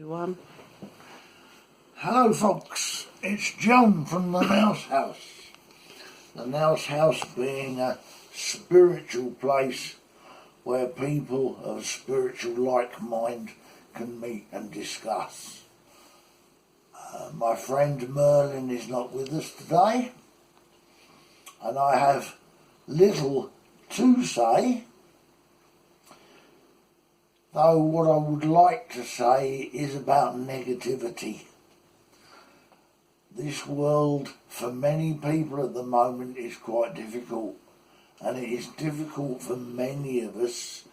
everyone. Hello folks, it's John from the Gnous House. The Gnous House being a spiritual place where people of spiritual like mind can meet and discuss. My friend Merlin is not with us today, and I have little to say, though what I would like to say is about negativity. This world, for many people at the moment, is quite difficult, and it is difficult for many of us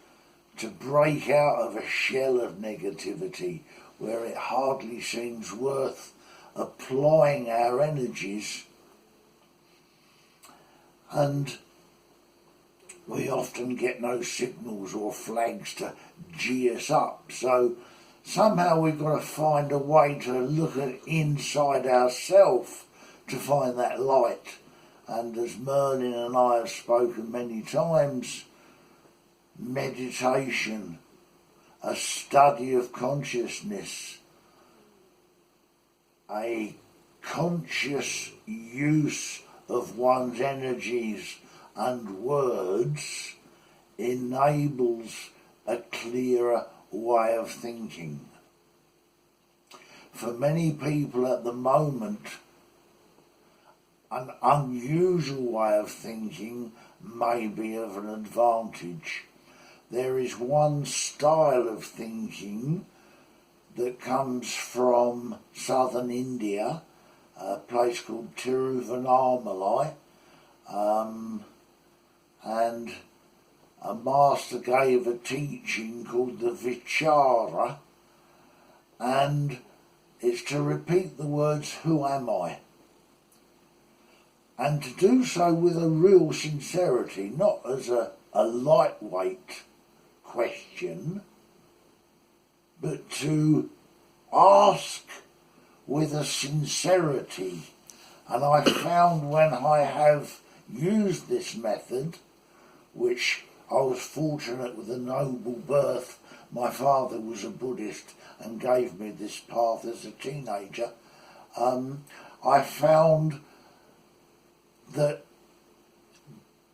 to break out of a shell of negativity where it hardly seems worth applying our energies, and we often get no signals or flags to gee us up. So somehow we've got to find a way to look at inside ourselves to find that light. And as Merlin and I have spoken many times, meditation, a study of consciousness, a conscious use of one's energies and words enables a clearer way of thinking. For many people at the moment, an unusual way of thinking may be of an advantage. There is one style of thinking that comes from southern India, a place called Tiruvannamalai, and a master gave a teaching called the Vichara, and it's to repeat the words, "Who am I?" And to do so with a real sincerity, not as a lightweight question, but to ask with a sincerity. And I found when I have used this method, which I was fortunate with a noble birth. My father was a Buddhist and gave me this path as a teenager. I found that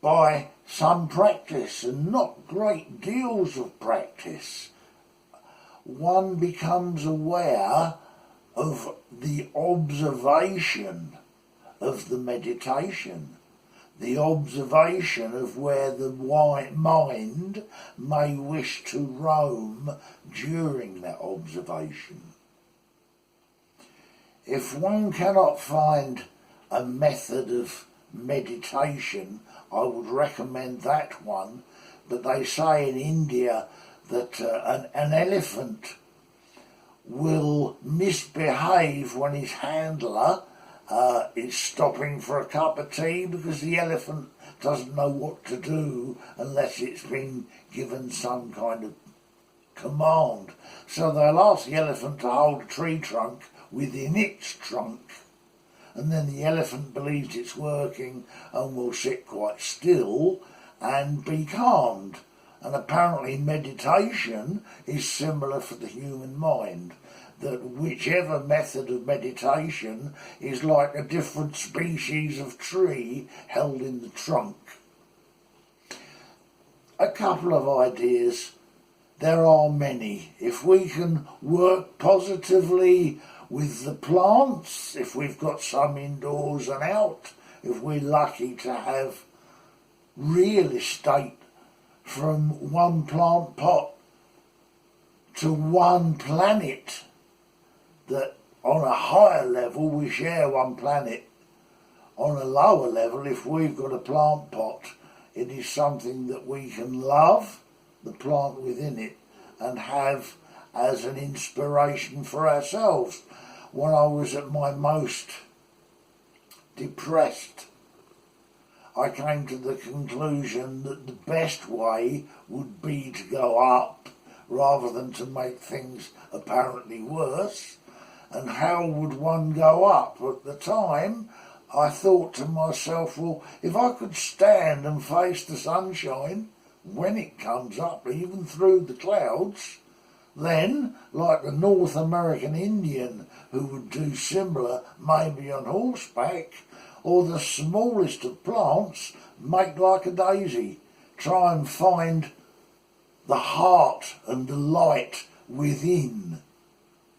by some practice, and not great deals of practice, one becomes aware of the observation of the meditation, the observation of where the mind may wish to roam during that observation. If one cannot find a method of meditation, I would recommend that one, but they say in India that an elephant will misbehave when his handler is stopping for a cup of tea, because the elephant doesn't know what to do unless it's been given some kind of command. So they'll ask the elephant to hold a tree trunk within its trunk, and then the elephant believes it's working and will sit quite still and be calmed. And apparently meditation is similar for the human mind, that whichever method of meditation is like a different species of tree held in the trunk. A couple of ideas. There are many. If we can work positively with the plants, if we've got some indoors and out, if we're lucky to have real estate from one plant pot to one planet, that on a higher level we share one planet. On a lower level, if we've got a plant pot, it is something that we can love, the plant within it, and have as an inspiration for ourselves. When I was at my most depressed, I came to the conclusion that the best way would be to go up rather than to make things apparently worse. And how would one go up? At the time, I thought to myself, well, if I could stand and face the sunshine when it comes up, even through the clouds, Then, like the North American Indian who would do similar, maybe on horseback, or the smallest of plants, make like a daisy, try and find the heart and the light within.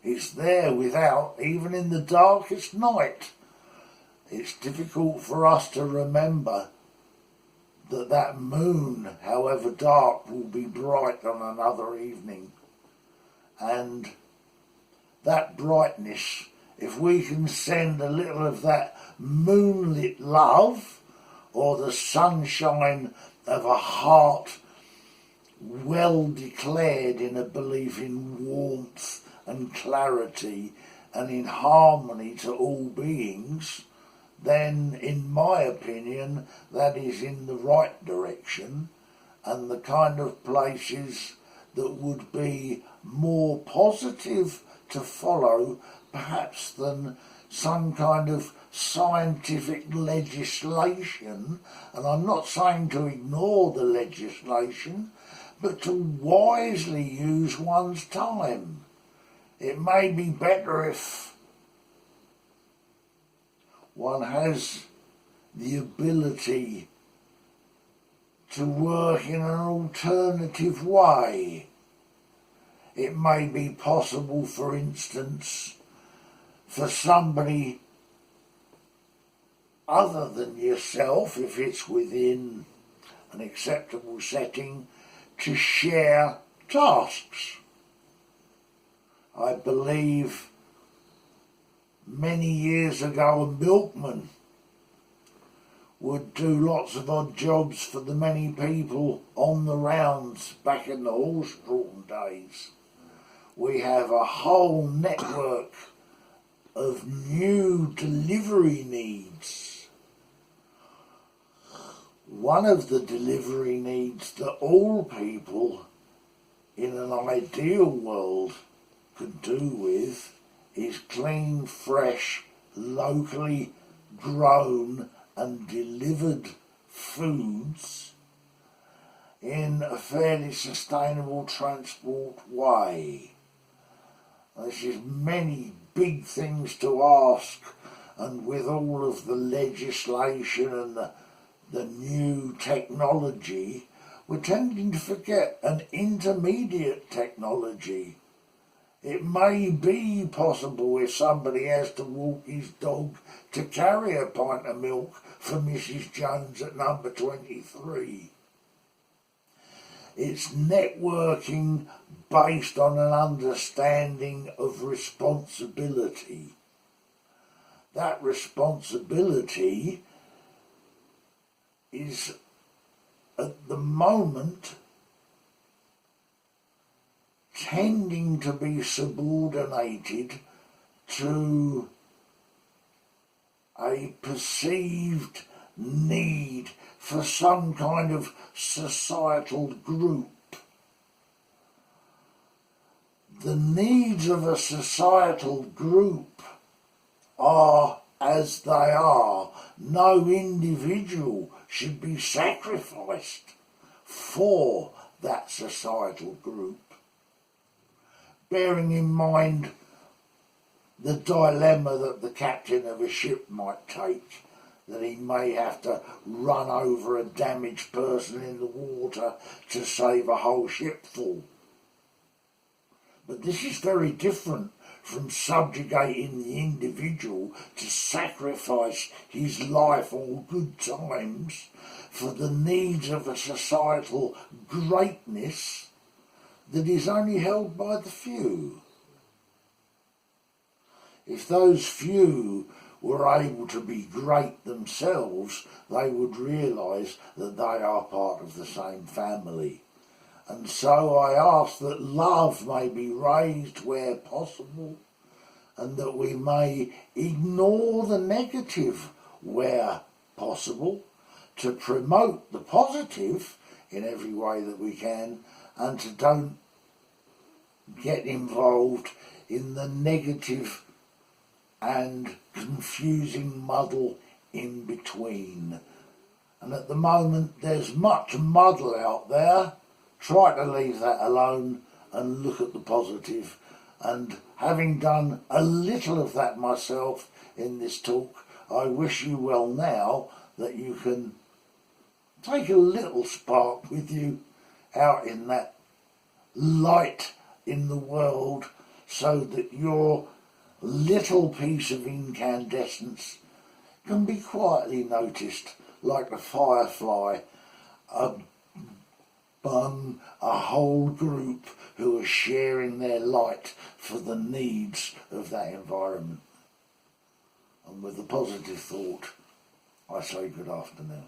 It's there without, even in the darkest night. It's difficult for us to remember that that moon, however dark, will be bright on another evening. And that brightness, if we can send a little of that moonlit love, or the sunshine of a heart well declared in a belief in warmth and clarity and in harmony to all beings, then in my opinion that is in the right direction, and the kind of places that would be more positive to follow perhaps than some kind of scientific legislation. And I'm not saying to ignore the legislation, but to wisely use one's time. It may be better if one has the ability to work in an alternative way. It may be possible, for instance, for somebody other than yourself, if it's within an acceptable setting, to share tasks. I believe many years ago a milkman would do lots of odd jobs for the many people on the rounds back in the horse-drawn days. We have a whole network of new delivery needs. One of the delivery needs that all people in an ideal world could do with is clean, fresh, locally grown and delivered foods in a fairly sustainable transport way. There's just many big things to ask, and with all of the legislation and the new technology, we're tending to forget an intermediate technology. It may be possible if somebody has to walk his dog to carry a pint of milk for Mrs. Jones at number 23. It's networking based on an understanding of responsibility. That responsibility is at the moment tending to be subordinated to a perceived need for some kind of societal group. The needs of a societal group are as they are. No individual should be sacrificed for that societal group. Bearing in mind the dilemma that the captain of a ship might take, that he may have to run over a damaged person in the water to save a whole ship full. But this is very different from subjugating the individual to sacrifice his life or good times for the needs of a societal greatness that is only held by the few. If those few were able to be great themselves, they would realise that they are part of the same family. And so I ask that love may be raised where possible, and that we may ignore the negative where possible, to promote the positive in every way that we can, and to don't get involved in the negative and confusing muddle in between. And at the moment there's much muddle out there. Try to leave that alone and look at the positive. And having done a little of that myself in this talk, I wish you well now that you can take a little spark with you out in that light in the world, so that your little piece of incandescence can be quietly noticed like a firefly among a whole group who are sharing their light for the needs of that environment. And with a positive thought, I say good afternoon.